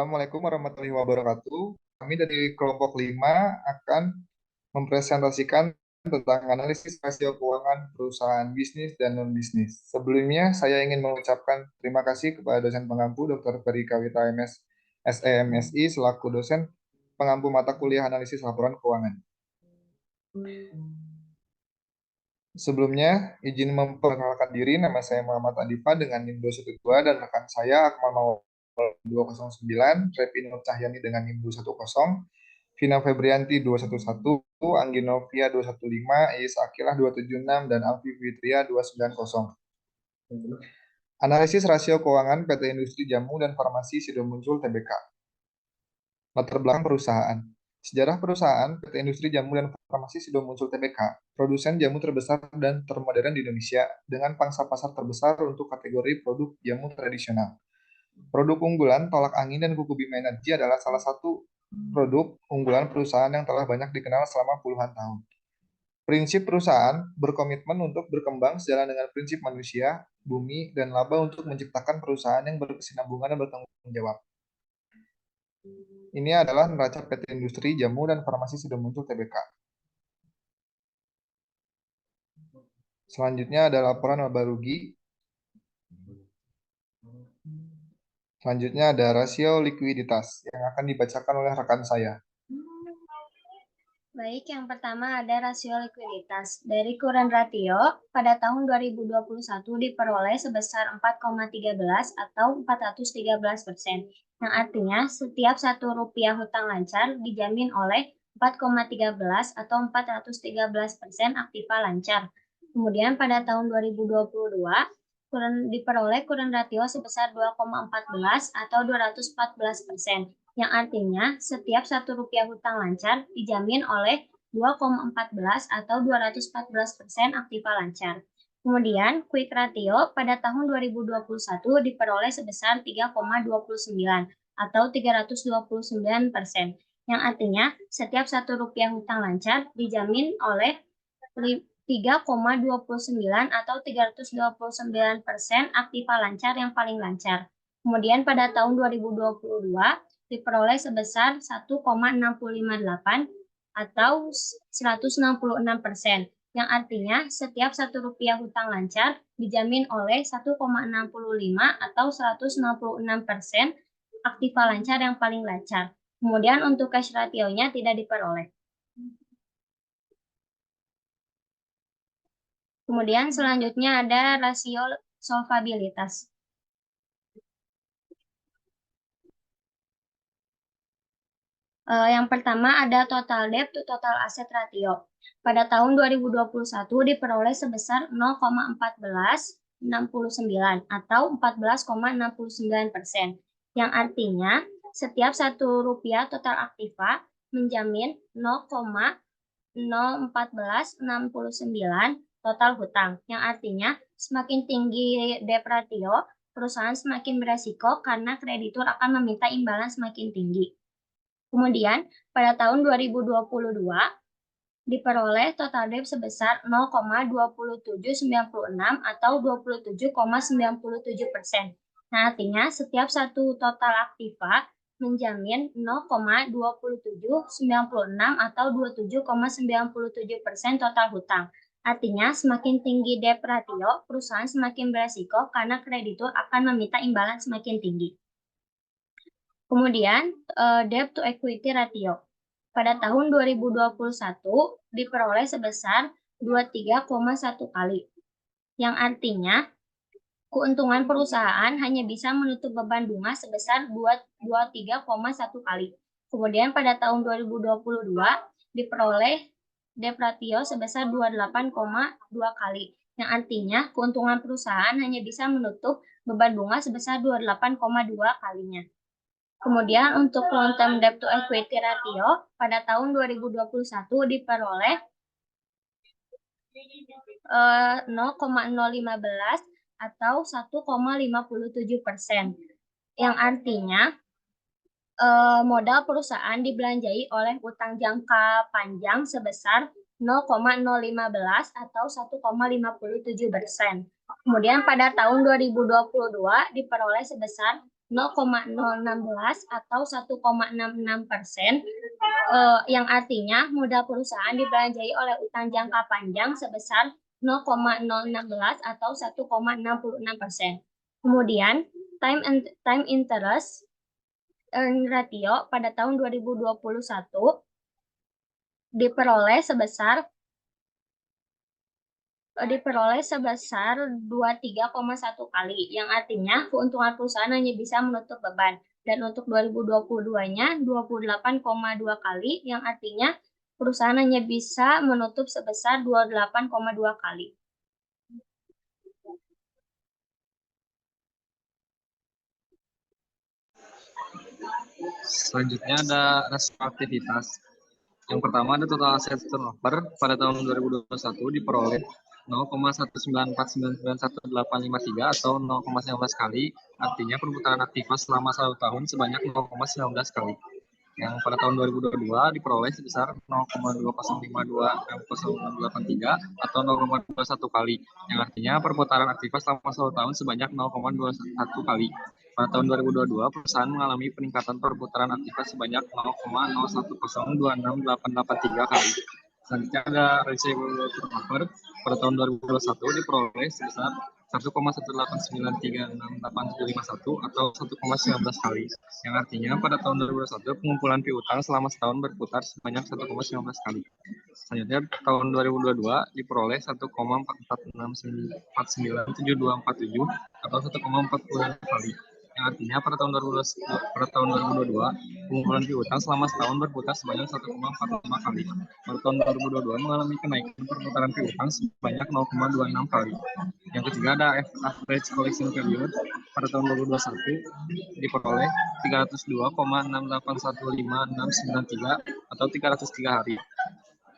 Assalamualaikum warahmatullahi wabarakatuh. Kami dari kelompok 5 akan mempresentasikan tentang analisis rasio keuangan perusahaan bisnis dan non-bisnis. Sebelumnya, saya ingin mengucapkan terima kasih kepada dosen pengampu Dr. Ferry Kawita MS, SEMSI selaku dosen pengampu mata kuliah analisis laporan keuangan. Sebelumnya, izin memperkenalkan diri, nama saya Muhammad Adifa dengan NIM 212 dan rekan saya Akmal Maulana 209, Repi Nur Cahyani dengan NIM 210, Vina Febrianti 211, Anggi Novia 215, Iis Akilah 276, dan Alfi Fitria 290. Analisis rasio keuangan PT Industri Jamu dan Farmasi Sido Muncul Tbk. Latar belakang perusahaan. Sejarah perusahaan PT Industri Jamu dan Farmasi Sido Muncul Tbk, produsen jamu terbesar dan termodern di Indonesia dengan pangsa pasar terbesar untuk kategori produk jamu tradisional. Produk unggulan tolak angin dan kuku Bima Energy adalah salah satu produk unggulan perusahaan yang telah banyak dikenal selama puluhan tahun. Prinsip perusahaan berkomitmen untuk berkembang sejalan dengan prinsip manusia, bumi, dan laba untuk menciptakan perusahaan yang berkesinambungan dan bertanggung jawab. Ini adalah neraca PT Industri Jamu dan Farmasi Sido Muncul Tbk. Selanjutnya ada laporan laba rugi. Selanjutnya ada rasio likuiditas yang akan dibacakan oleh rekan saya. Baik, yang pertama ada rasio likuiditas. Dari current ratio, pada tahun 2021 diperoleh sebesar 4,13 atau 413%, yang artinya setiap Rp1 hutang lancar dijamin oleh 4,13 atau 413% aktiva lancar. Kemudian pada tahun 2022, diperoleh current ratio sebesar 2,14 atau 214%, yang artinya setiap Rp1 hutang lancar dijamin oleh 2,14 atau 214% aktiva lancar. Kemudian, quick ratio pada tahun 2021 diperoleh sebesar 3,29 atau 329%, yang artinya setiap Rp1 hutang lancar dijamin oleh 3,29 atau 329% aktiva lancar yang paling lancar. Kemudian pada tahun 2022 diperoleh sebesar 1,658 atau 166%, yang artinya setiap Rp1 hutang lancar dijamin oleh 1,65 atau 166% aktiva lancar yang paling lancar. Kemudian untuk cash ratio-nya tidak diperoleh. Kemudian selanjutnya ada rasio solvabilitas. Yang pertama ada total debt to total asset ratio. Pada tahun 2021 diperoleh sebesar 0,1469 atau 14,69%, yang artinya setiap Rp1 total aktiva menjamin 0,01469 total hutang, yang artinya semakin tinggi debt ratio, perusahaan semakin beresiko karena kreditur akan meminta imbalan semakin tinggi. Kemudian, pada tahun 2022, diperoleh total debt sebesar 0,2796 atau 27,97%. Nah, artinya setiap satu total aktiva menjamin 0,2796 atau 27,97% total hutang. Artinya, semakin tinggi debt ratio, perusahaan semakin beresiko karena kreditur akan meminta imbalan semakin tinggi. Kemudian, debt to equity ratio. Pada tahun 2021 diperoleh sebesar 23,1 kali, yang artinya keuntungan perusahaan hanya bisa menutup beban bunga sebesar 23,1 kali. Kemudian pada tahun 2022 diperoleh debt ratio sebesar 28,2 kali, yang artinya keuntungan perusahaan hanya bisa menutup beban bunga sebesar 28,2 kalinya. Kemudian untuk long term debt to equity ratio pada tahun 2021 diperoleh 0,015 atau 1,57%, yang artinya modal perusahaan dibelanjai oleh utang jangka panjang sebesar 0,015 atau 1,57%. Kemudian pada tahun 2022 diperoleh sebesar 0,016 atau 1,66%, yang artinya modal perusahaan dibelanjai oleh utang jangka panjang sebesar 0,016 atau 1,66%. Kemudian, time interest earn ratio pada tahun 2021 diperoleh sebesar 23,1 kali, yang artinya keuntungan perusahaan hanya bisa menutup beban. Dan untuk 2022-nya 28,2 kali, yang artinya perusahaan hanya bisa menutup sebesar 28,2 kali. Selanjutnya ada rasio aktivitas. Yang pertama ada total aset turnover pada tahun 2021 diperoleh 0,194991853 atau 0,19 kali, artinya perputaran aktiva selama 1 tahun sebanyak 0,19 kali. Yang pada tahun 2022 diperoleh sebesar 0,205260683 atau 0,21 kali, yang artinya perputaran aktiva selama 1 tahun sebanyak 0,21 kali. Pada tahun 2022, perusahaan mengalami peningkatan perputaran aktiva sebanyak 0,01026883 kali. Selanjutnya ada receivable turnover pada tahun 2021 diperoleh sebesar 1,189368751 atau 1,19 kali, yang artinya pada tahun 2021 pengumpulan piutang selama setahun berputar sebanyak 1,19 kali. Selanjutnya tahun 2022 diperoleh 1,446497247 atau 1,40 kali, yang artinya pada tahun 2022 pengumpulan piutang selama setahun berputar sebanyak 1,45 kali. Pada tahun 2022 mengalami kenaikan perputaran piutang sebanyak 0,26 kali. Yang ketiga ada average collection period pada tahun 2021 diperoleh 302,6815693 atau 303 hari.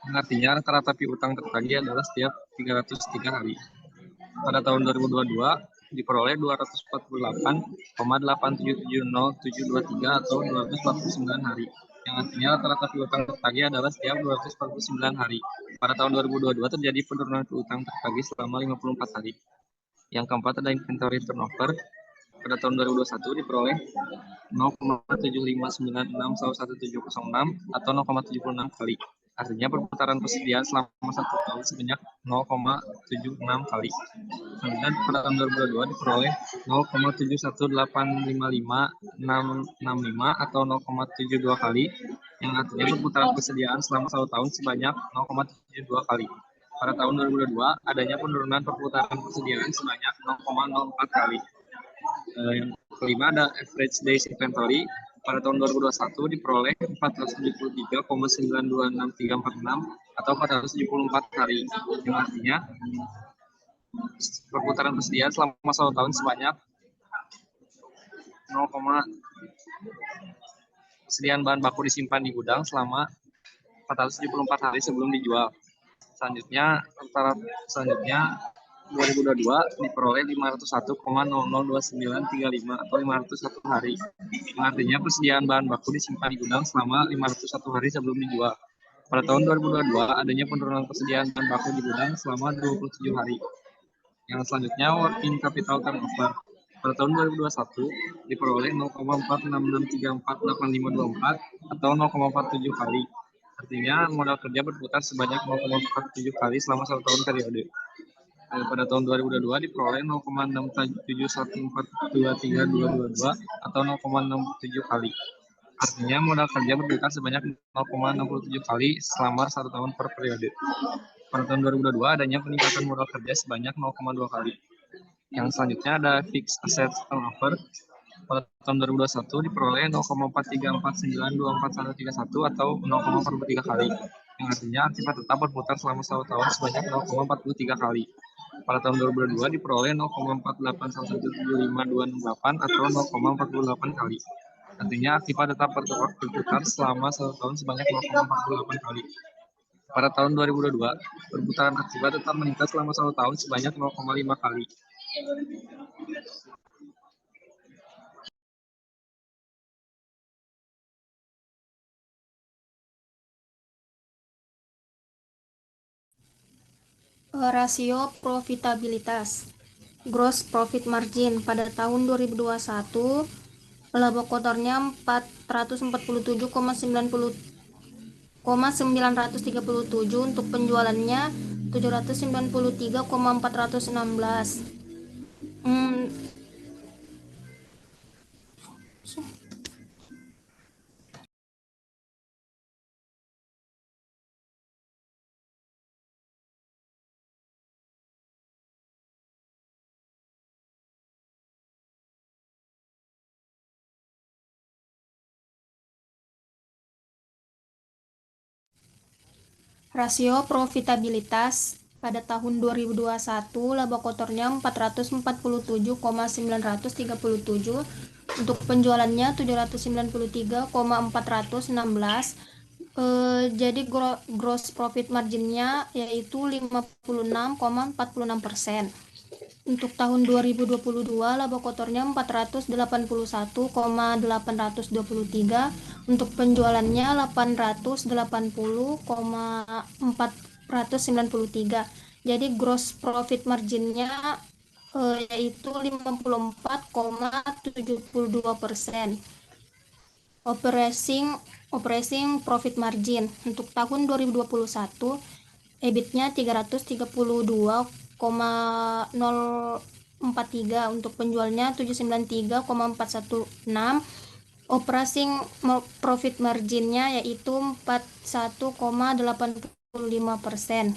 Yang artinya rata-rata piutang tertagih adalah setiap 303 hari. Pada tahun 2022 diperoleh 248,8770723 atau 249 hari. Yang artinya rata-rata piutang tertagih adalah setiap 249 hari. Pada tahun 2022 terjadi penurunan piutang tertagih selama 54 hari. Yang keempat ada inventory turnover. Pada tahun 2021 diperoleh 0,759611706 atau 0,76 kali. Artinya perputaran persediaan selama 1 tahun sebanyak 0,76 kali. Selanjutnya pada tahun 2022 diperoleh 0,718555665 atau 0,72 kali, yang artinya perputaran persediaan selama 1 tahun sebanyak 0,72 kali. Pada tahun 2022 adanya penurunan perputaran persediaan sebanyak 0,04 kali. Yang kelima ada average days inventory. Pada tahun 2021 diperoleh 473,9266346 atau 474 hari, yang artinya perputaran persediaan selama 1 tahun sebanyak 0, persediaan bahan baku disimpan di gudang selama 474 hari sebelum dijual. Selanjutnya 2022 diperoleh 501,002935 atau 501 hari, yang artinya persediaan bahan baku disimpan di gudang selama 501 hari sebelum dijual. Pada tahun 2022 adanya penurunan persediaan bahan baku di gudang selama 27 hari. Yang selanjutnya working capital turnover. Pada tahun 2021 diperoleh 0,4663485524 atau 0,47 kali. Artinya modal kerja berputar sebanyak 0,47 kali selama 1 tahun periode. Pada tahun 2022 diperoleh 0,671423222 atau 0,67 kali. Artinya modal kerja berputar sebanyak 0,67 kali selama 1 tahun per periode. Pada tahun 2022 adanya peningkatan modal kerja sebanyak 0,2 kali. Yang selanjutnya ada fixed asset turnover. Pada tahun 2021 diperoleh 0,434924131 atau 0,43 kali. Yang artinya aktiva tetap berputar selama 1 tahun sebanyak 0,43 kali. Pada tahun 2022 diperoleh 0,48117528 atau 0,48 kali. Artinya aktiva tetap berputar selama 1 tahun sebanyak 0,48 kali. Pada tahun 2022, perputaran aktiva tetap meningkat selama 1 tahun sebanyak 0,5 kali. Rasio profitabilitas. Gross profit margin pada tahun 2021 laba kotornya 447,937, untuk penjualannya 793,416. Rasio profitabilitas pada tahun 2021, laba kotornya 447,937, untuk penjualannya 793,416. Jadi gross profit marginnya yaitu 56,46%. Untuk tahun 2022, laba kotornya 481,823, untuk penjualannya 880,493. Jadi gross profit marginnya yaitu 54,72%. Operating profit margin untuk tahun 2021, EBIT-nya 332,043, untuk penjualnya 793,416. Operating profit margin-nya yaitu 41,85%.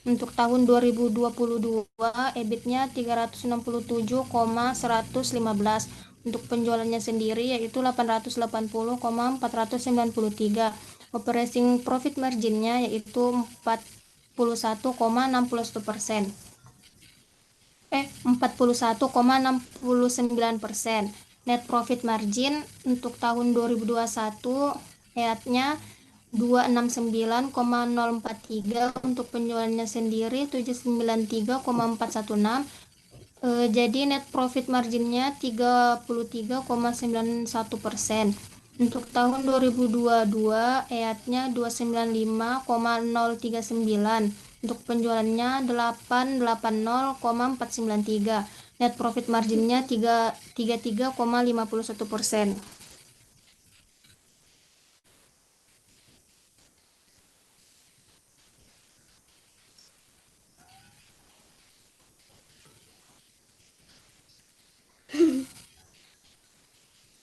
Untuk tahun 2022, EBIT-nya 367,115, untuk penjualannya sendiri yaitu 880,493. Operating profit margin-nya yaitu 41,69%. Net profit margin untuk tahun 2021, EAT-nya 269,043, untuk penjualannya sendiri 793,416. Jadi net profit marginnya 33,91%. Untuk tahun 2022, EAT-nya 295,039, untuk penjualannya 880,493. Net profit marginnya 33,51%.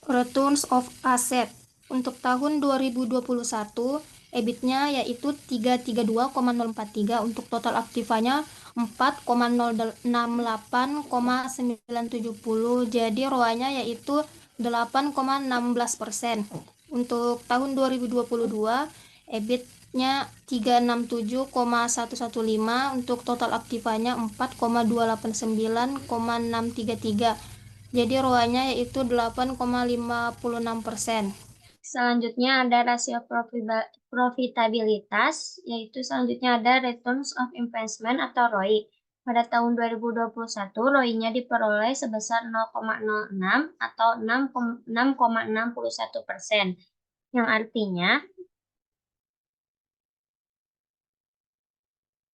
Returns of asset untuk tahun 2021, EBIT-nya yaitu 332,043, untuk total aktivanya 4,068,970. Jadi ROA-nya yaitu 8,16%. Untuk tahun 2022, EBIT-nya 367,115, untuk total aktivanya 4,289,633. Jadi ROA-nya yaitu 8,56%. Selanjutnya ada rasio profitabilitas, yaitu selanjutnya ada returns of investment atau ROI. Pada tahun 2021, ROI-nya diperoleh sebesar 0,06 atau 6,61%, yang artinya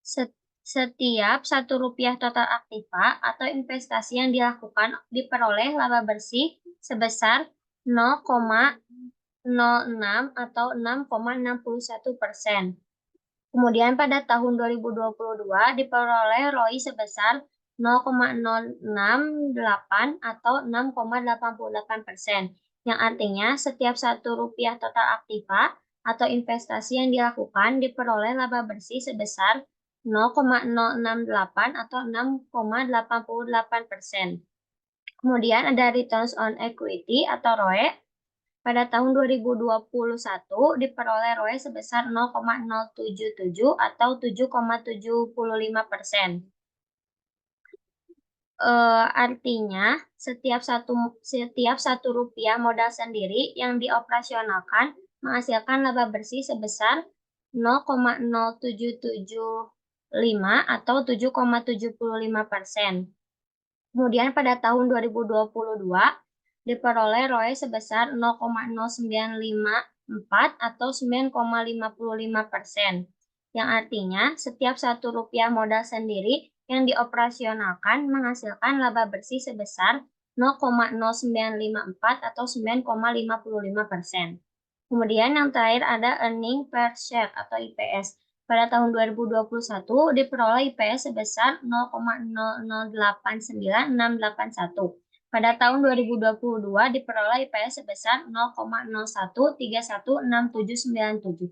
setiap Rp1 total aktiva atau investasi yang dilakukan diperoleh laba bersih sebesar 0,06 atau 6,61%. Kemudian pada tahun 2022 diperoleh ROI sebesar 0,068 atau 6,88%, yang artinya setiap Rp1 total aktiva atau investasi yang dilakukan diperoleh laba bersih sebesar 0,068 atau 6,88%. Kemudian ada returns on equity atau ROE. Pada tahun 2021 diperoleh ROE sebesar 0,077 atau 7,75%. Artinya setiap Rp1 modal sendiri yang dioperasionalkan menghasilkan laba bersih sebesar 0,0775 atau 7,75%. Kemudian pada tahun 2022 diperoleh ROE sebesar 0,0954 atau 9,55%, yang artinya setiap Rp1 modal sendiri yang dioperasionalkan menghasilkan laba bersih sebesar 0,0954 atau 9,55%. Kemudian yang terakhir ada earning per share atau IPS. Pada tahun 2021 diperoleh IPS sebesar 0,0089681. Pada tahun 2022 diperoleh IPS sebesar 0,01316797.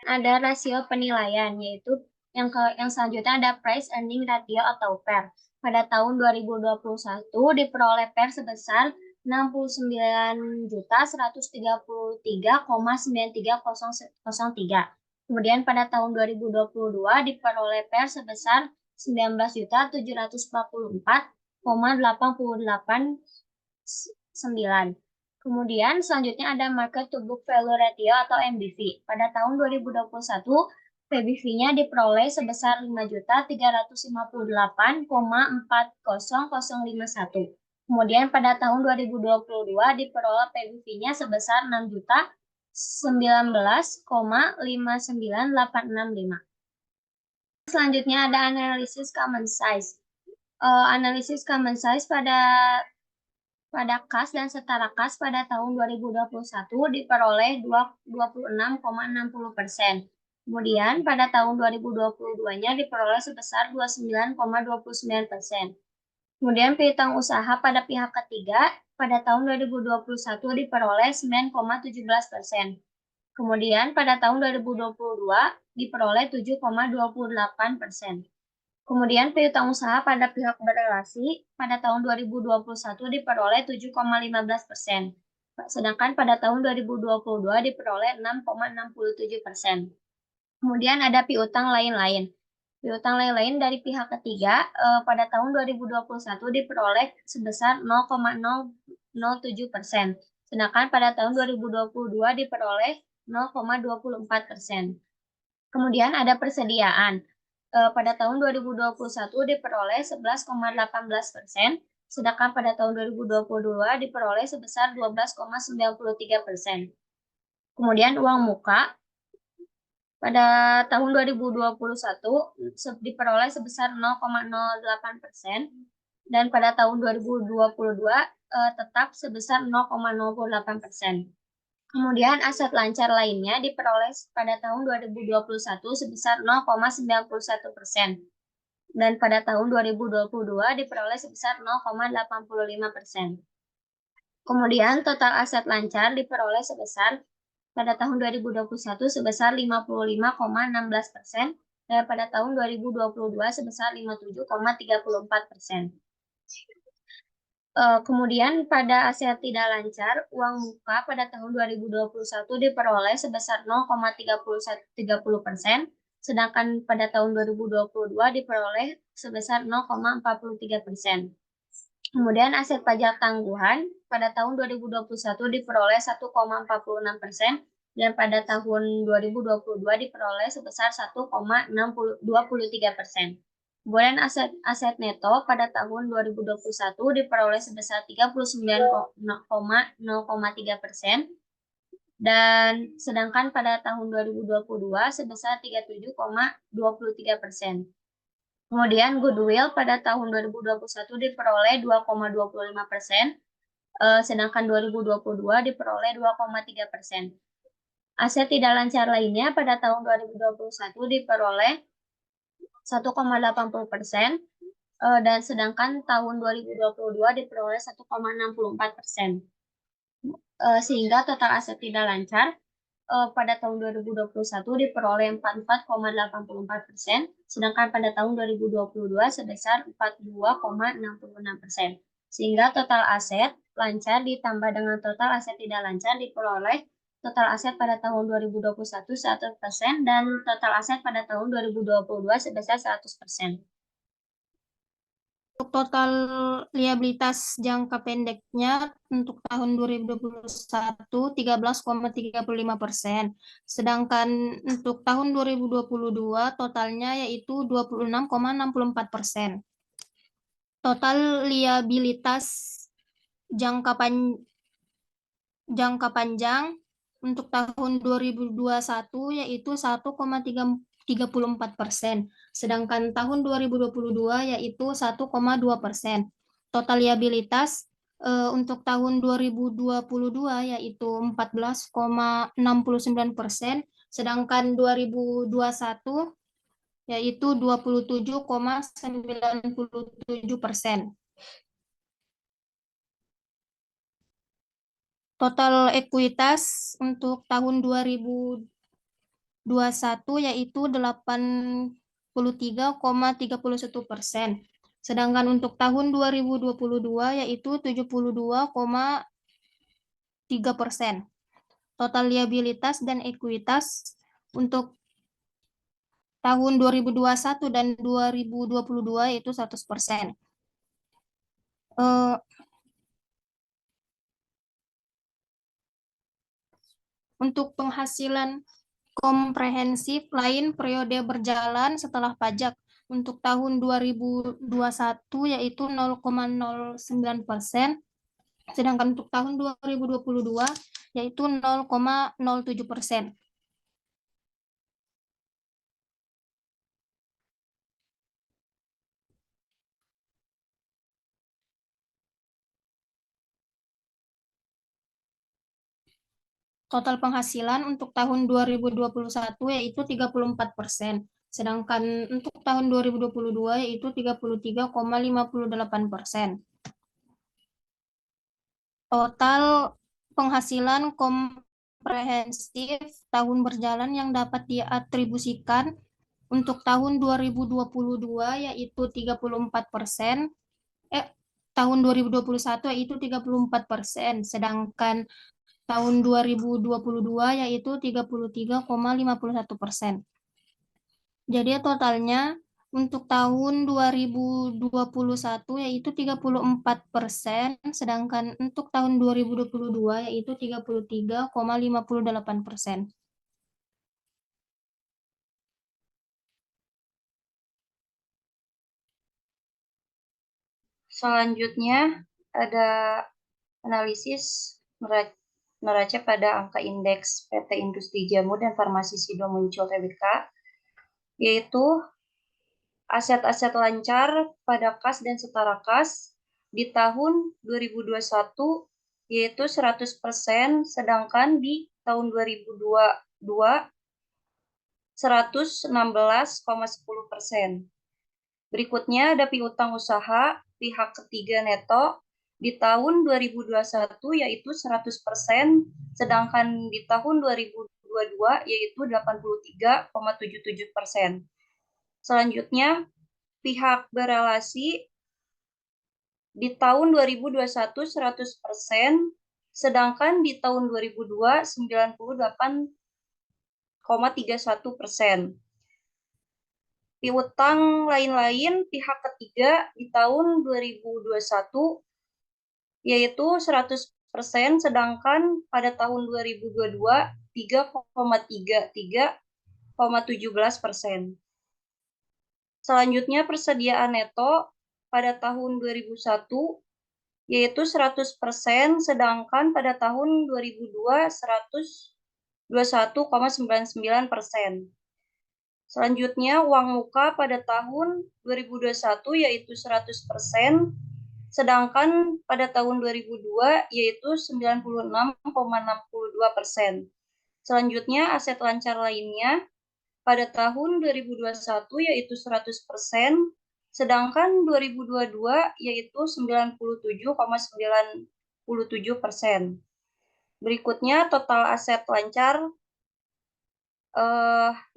Ada rasio penilaian, yaitu yang selanjutnya ada price earning ratio atau PER. Pada tahun 2021 diperoleh PER sebesar 69.133,9303. Kemudian pada tahun 2022 diperoleh PER sebesar 19.744,889. Kemudian selanjutnya ada market to book value ratio atau MBV. Pada tahun 2021 PBV-nya diperoleh sebesar 5.358,40051. Kemudian pada tahun 2022 diperoleh PBV-nya sebesar 6.019,59865. Selanjutnya ada analisis common size. Analisis common size pada kas dan setara kas pada tahun 2021 diperoleh 26,60%. Kemudian pada tahun 2022-nya diperoleh sebesar 29,29%. Kemudian piutang usaha pada pihak ketiga pada tahun 2021 diperoleh 9,17%. Kemudian pada tahun 2022 diperoleh 7,28%. Kemudian piutang usaha pada pihak berelasi pada tahun 2021 diperoleh 7,15%. Sedangkan pada tahun 2022 diperoleh 6,67%. Kemudian ada piutang lain-lain. Piutang lain-lain dari pihak ketiga pada tahun 2021 diperoleh sebesar 0,007%. Sedangkan pada tahun 2022 diperoleh 0,24%. Kemudian ada persediaan. Pada tahun 2021 diperoleh 11,18%, sedangkan pada tahun 2022 diperoleh sebesar 12,93%. Kemudian uang muka pada tahun 2021 diperoleh sebesar 0,08% dan pada tahun 2022 tetap sebesar 0,08%. Kemudian aset lancar lainnya diperoleh pada tahun 2021 sebesar 0,91% dan pada tahun 2022 diperoleh sebesar 0,85%. Kemudian total aset lancar diperoleh sebesar pada tahun 2021 sebesar 55,16% dan pada tahun 2022 sebesar 57,34%. Kemudian pada aset tidak lancar, uang muka pada tahun 2021 diperoleh sebesar 0,30%, sedangkan pada tahun 2022 diperoleh sebesar 0,43%. Kemudian aset pajak tangguhan pada tahun 2021 diperoleh 1,46% dan pada tahun 2022 diperoleh sebesar 1,23%. Kemudian aset neto pada tahun 2021 diperoleh sebesar 39,0,3% dan sedangkan pada tahun 2022 sebesar 37,23%. Kemudian goodwill pada tahun 2021 diperoleh 2,25%, sedangkan 2022 diperoleh 2,3%. Aset tidak lancar lainnya pada tahun 2021 diperoleh 1,80%, dan sedangkan tahun 2022 diperoleh 1,64%. Sehingga total aset tidak lancar pada tahun 2021 diperoleh 44,84%, sedangkan pada tahun 2022 sebesar 42,66%. Sehingga total aset lancar ditambah dengan total aset tidak lancar diperoleh total aset pada tahun 2021 100% dan total aset pada tahun 2022 sebesar 100%. Untuk total liabilitas jangka pendeknya untuk tahun 2021 13,35%. Sedangkan untuk tahun 2022 totalnya yaitu 26,64%. Total liabilitas jangka panjang untuk tahun 2021 yaitu 1,34%, sedangkan tahun 2022 yaitu 1,2%. total liabilitas untuk tahun 2022 yaitu 14,69%, sedangkan 2021 yaitu 27,97%. Total ekuitas untuk tahun 2021 yaitu 83,31%. Sedangkan untuk tahun 2022 yaitu 72,3%. Total liabilitas dan ekuitas untuk tahun 2021 dan 2022 yaitu 100%. Untuk penghasilan komprehensif lain periode berjalan setelah pajak untuk tahun 2021 yaitu 0,09%, sedangkan untuk tahun 2022 yaitu 0,07%. Total penghasilan untuk tahun 2021 yaitu 34%, sedangkan untuk tahun 2022 yaitu 33,58%. Total penghasilan komprehensif tahun berjalan yang dapat diatribusikan untuk tahun 2022 yaitu 34%, tahun 2021 yaitu 34%, sedangkan tahun 2022 yaitu 33,51%. Jadi totalnya untuk tahun 2021 yaitu 34%, sedangkan untuk tahun 2022 yaitu 33,58%. Selanjutnya ada analisis neraca pada angka indeks PT Industri Jamu dan Farmasi Sido Muncul Tbk, yaitu aset-aset lancar pada kas dan setara kas di tahun 2021 yaitu 100%, sedangkan di tahun 2022 116,10%. Berikutnya ada piutang usaha pihak ketiga neto di tahun 2021 yaitu 100%, sedangkan di tahun 2022 yaitu 83,77%. Selanjutnya, pihak berelasi di tahun 2021 100%, sedangkan di tahun 2002 98,31%. Piutang lain-lain pihak ketiga di tahun 2021 yaitu 100%, sedangkan pada tahun 2022 3,17%. Selanjutnya persediaan neto pada tahun 2001 yaitu 100%, sedangkan pada tahun 2002 121,99%. Selanjutnya uang muka pada tahun 2021 yaitu 100%, sedangkan pada tahun 2002 yaitu 96,62%. Selanjutnya aset lancar lainnya pada tahun 2021 yaitu 100%, sedangkan 2022 yaitu 97,97%. Berikutnya total aset lancar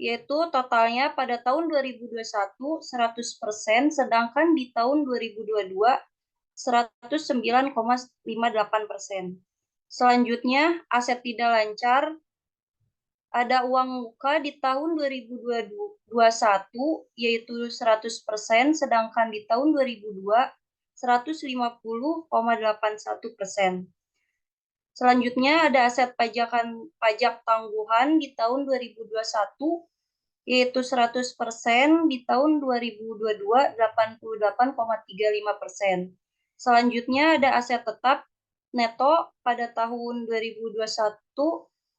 yaitu totalnya pada tahun 2021 100%, sedangkan di tahun 2022 109,58%. Selanjutnya aset tidak lancar ada uang muka di tahun 2021 yaitu 100%, sedangkan di tahun 2002 150,81%. Selanjutnya ada aset pajak tangguhan di tahun 2021 yaitu 100%, di tahun 2022 88,35%. Selanjutnya ada aset tetap neto pada tahun 2021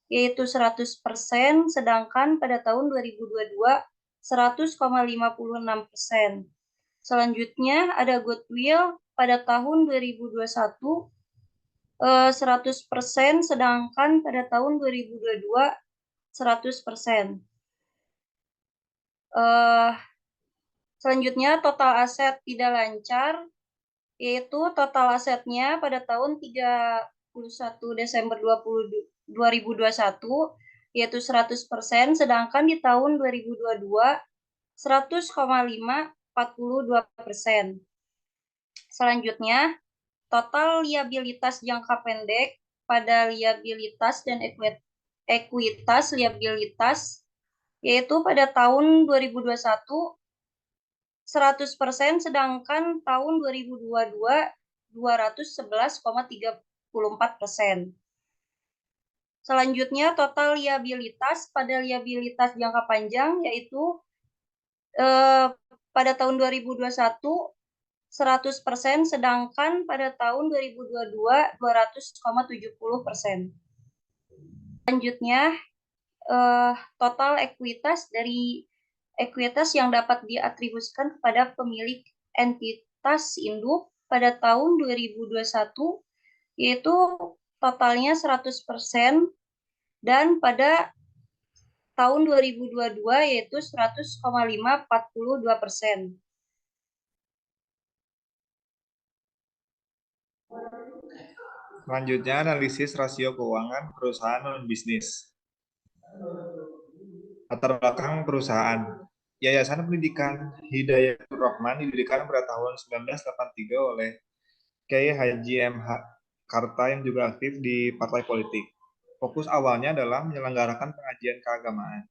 yaitu 100%, sedangkan pada tahun 2022 100,56%. Selanjutnya ada goodwill pada tahun 2021 100%, sedangkan pada tahun 2022 100%. Selanjutnya total aset tidak lancar, yaitu total asetnya pada tahun 31 Desember 2021 yaitu 100%, sedangkan di tahun 2022 100,542%. Selanjutnya, total liabilitas jangka pendek pada liabilitas dan ekuitas liabilitas, yaitu pada tahun 2021 100%, sedangkan tahun 2022 211,34%. Selanjutnya, total liabilitas pada liabilitas jangka panjang, yaitu pada tahun 2021 100%, sedangkan pada tahun 2022 200,70%. Selanjutnya, total ekuitas dari ekuitas yang dapat diatribusikan kepada pemilik entitas induk pada tahun 2021 yaitu totalnya 100%, dan pada tahun 2022 yaitu 100,542%. Selanjutnya, analisis rasio keuangan perusahaan non-bisnis. Latar belakang perusahaan. Yayasan Pendidikan Hidayatul Rahman didirikan pada tahun 1983 oleh Kiai Haji M.H. Karta yang juga aktif di partai politik. Fokus awalnya adalah menyelenggarakan pengajian keagamaan.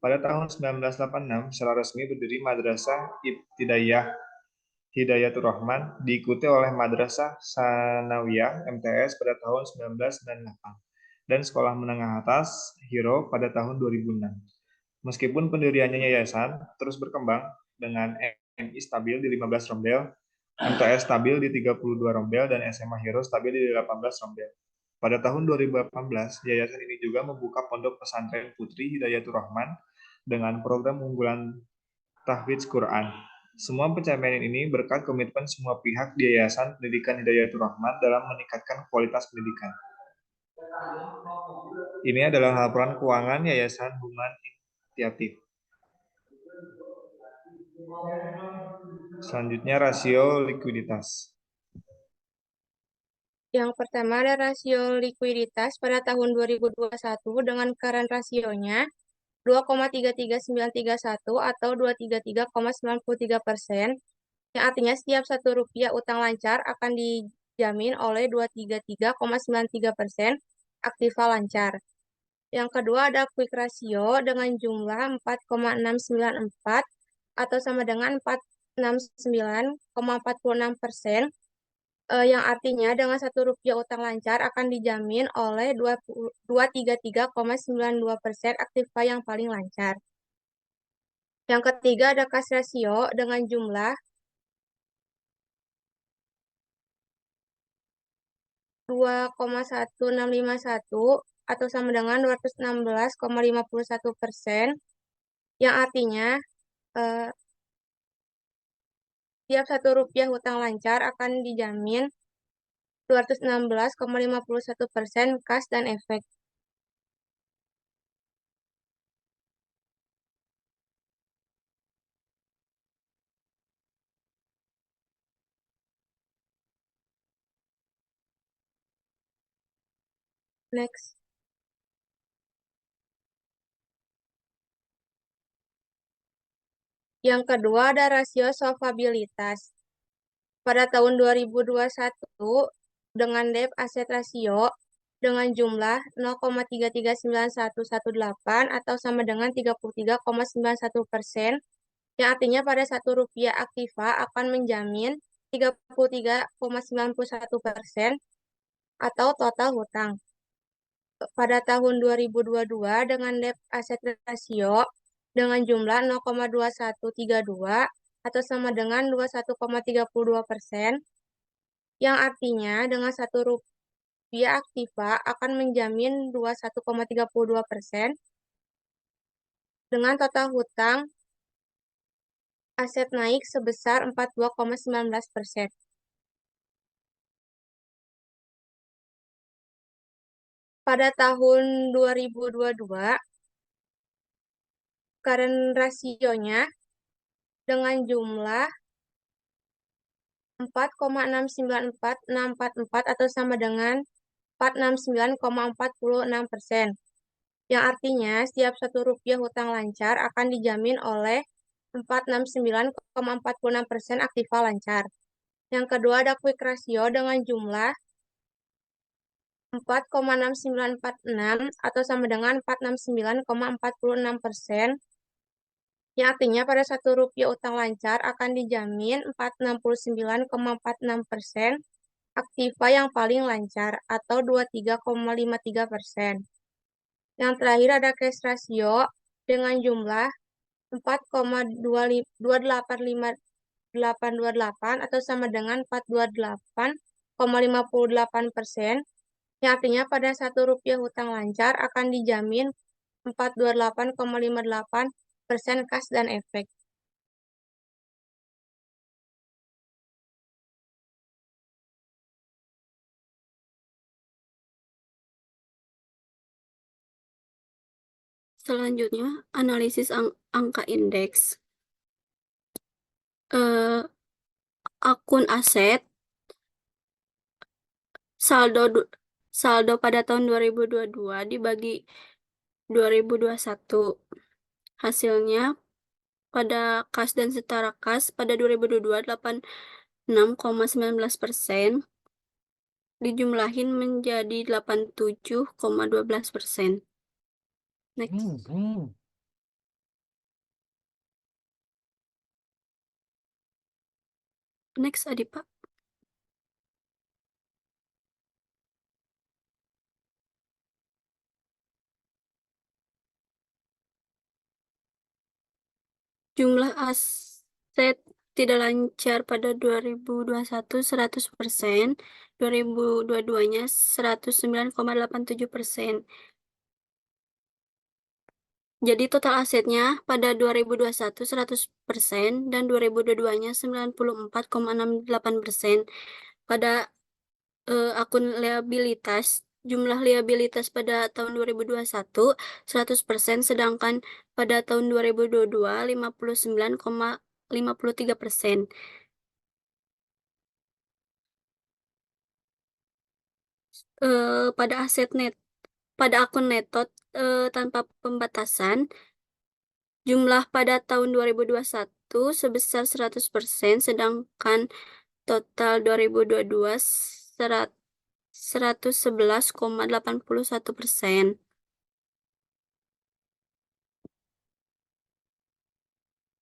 Pada tahun 1986, secara resmi berdiri Madrasah Ibtidaiyah Hidayatul Rahman, diikuti oleh Madrasah Sanawiyah MTS pada tahun 1998 dan Sekolah Menengah Atas Hiro pada tahun 2006. Meskipun pendiriannya yayasan terus berkembang dengan MI stabil di 15 rombel, MTS stabil di 32 rombel, dan SMA Hero stabil di 18 rombel. Pada tahun 2018, yayasan ini juga membuka pondok pesantren Putri Hidayatul Rahman dengan program unggulan tahfidz Quran. Semua pencapaian ini berkat komitmen semua pihak di Yayasan Pendidikan Hidayatul Rahman dalam meningkatkan kualitas pendidikan. Ini adalah laporan keuangan Yayasan Human Initiative. Selanjutnya, rasio likuiditas. Yang pertama ada rasio likuiditas pada tahun 2021 dengan current rasionya 2,33931 atau 233,93%, yang artinya setiap Rp1 utang lancar akan dijamin oleh 233,93% aktiva lancar. Yang kedua ada quick ratio dengan jumlah 4,694 atau sama dengan 469,46%, yang artinya dengan Rp1 utang lancar akan dijamin oleh 233,92% aktiva yang paling lancar. Yang ketiga ada cash ratio dengan jumlah 2,1651 atau sama dengan 216,51%, yang artinya tiap Rp1 hutang lancar akan dijamin 216,51% kas dan efek. Next. Yang kedua ada rasio solvabilitas. Pada tahun 2021 dengan debt aset rasio dengan jumlah 0,339118 atau sama dengan 33,91%, yang artinya pada Rp1 aktiva akan menjamin 33,91% atau total hutang. Pada tahun 2022 dengan debt aset rasio dengan jumlah 0,2132 atau sama dengan 21,32%, yang artinya dengan Rp1 aktiva akan menjamin 21,32% dengan total hutang aset naik sebesar 42,19%. Pada tahun 2022, current rasionya dengan jumlah 4,694644 atau sama dengan 469,46%. Yang artinya setiap Rp1 hutang lancar akan dijamin oleh 469,46% aktiva lancar. Yang kedua ada quick ratio dengan jumlah 4,6946 atau sama dengan 469,46%. Yang artinya pada Rp1 utang lancar akan dijamin 469,46% aktiva yang paling lancar atau 23,53%. Yang terakhir ada cash ratio dengan jumlah 4,28528 atau sama dengan 428,58%. Yang artinya pada Rp1 hutang lancar akan dijamin 428,58% kas dan efek. Selanjutnya, analisis angka indeks. Akun aset, saldo pada tahun 2022 dibagi 2021. Hasilnya pada kas dan setara kas pada 2022 86,19%, dijumlahin menjadi 87,12%. Next. Next, Adipa. Jumlah aset tidak lancar pada 2021 100%, 2022-nya 109,87%. Jadi total asetnya pada 2021 100% dan 2022-nya 94,68%. Pada akun liabilitas, jumlah liabilitas pada tahun 2021 100%, sedangkan pada tahun 2022 59,53%. Pada akun neto tanpa pembatasan, jumlah pada tahun 2021 sebesar 100%, sedangkan total 2022 111,81%.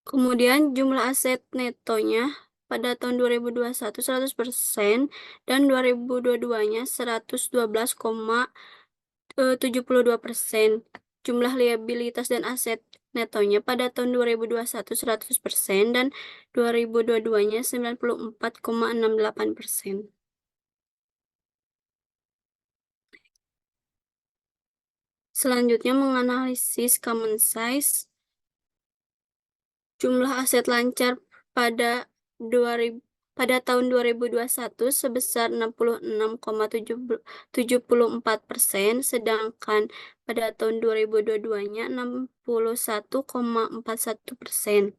Kemudian jumlah aset netonya pada tahun 2021 100% dan 2022-nya 112,72%. Jumlah liabilitas dan aset netonya pada tahun 2021 100% dan 2022-nya 94,68%. Selanjutnya menganalisis common size. Jumlah aset lancar pada tahun 2021 sebesar 66,74%, sedangkan pada tahun 2022-nya 61,41%.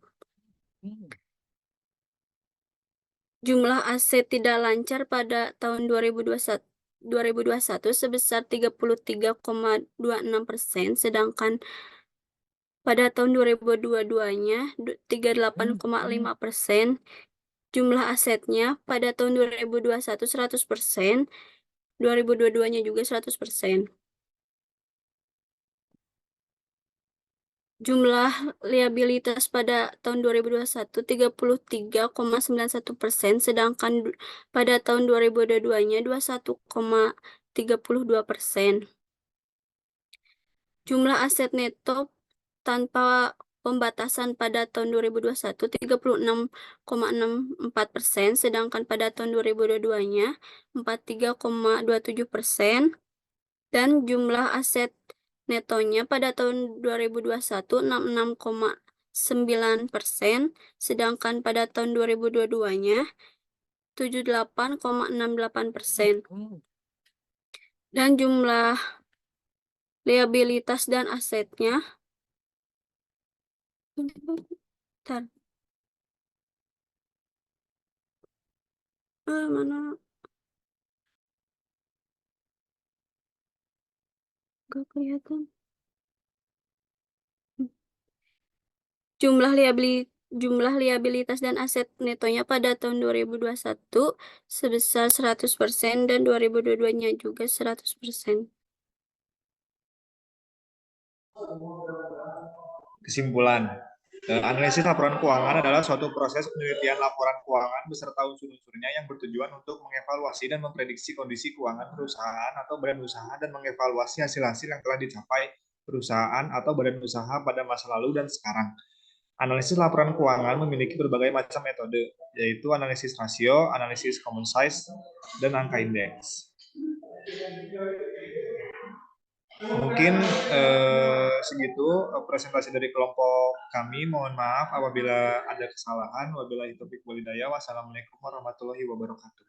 Jumlah aset tidak lancar pada tahun 2021 sebesar 33,26%, sedangkan pada tahun 2022-nya 38,5%. Jumlah asetnya pada tahun 2021 100%, 2022-nya juga 100%. Jumlah liabilitas pada tahun 2021 33,91%, sedangkan pada tahun 2022-nya 21,32%. Jumlah aset neto tanpa pembatasan pada tahun 2021 36,64%, sedangkan pada tahun 2022-nya 43,27%. Dan jumlah aset netonya pada tahun 2021 66,66%, 9%, sedangkan pada tahun 2022-nya 78,68%. Dan jumlah liabilitas dan asetnya Bentar. Mana? Gak kelihatan. Jumlah liabilitas dan aset netonya pada tahun 2021 sebesar 100% dan 2022-nya juga 100%. Kesimpulan, analisis laporan keuangan adalah suatu proses penelitian laporan keuangan beserta unsur-unsurnya yang bertujuan untuk mengevaluasi dan memprediksi kondisi keuangan perusahaan atau badan usaha dan mengevaluasi hasil-hasil yang telah dicapai perusahaan atau badan usaha pada masa lalu dan sekarang. Analisis laporan keuangan memiliki berbagai macam metode, yaitu analisis rasio, analisis common size, dan angka indeks. Mungkin segitu presentasi dari kelompok kami. Mohon maaf apabila ada kesalahan. Wabillahi taufiq walhidayah. Wassalamualaikum warahmatullahi wabarakatuh.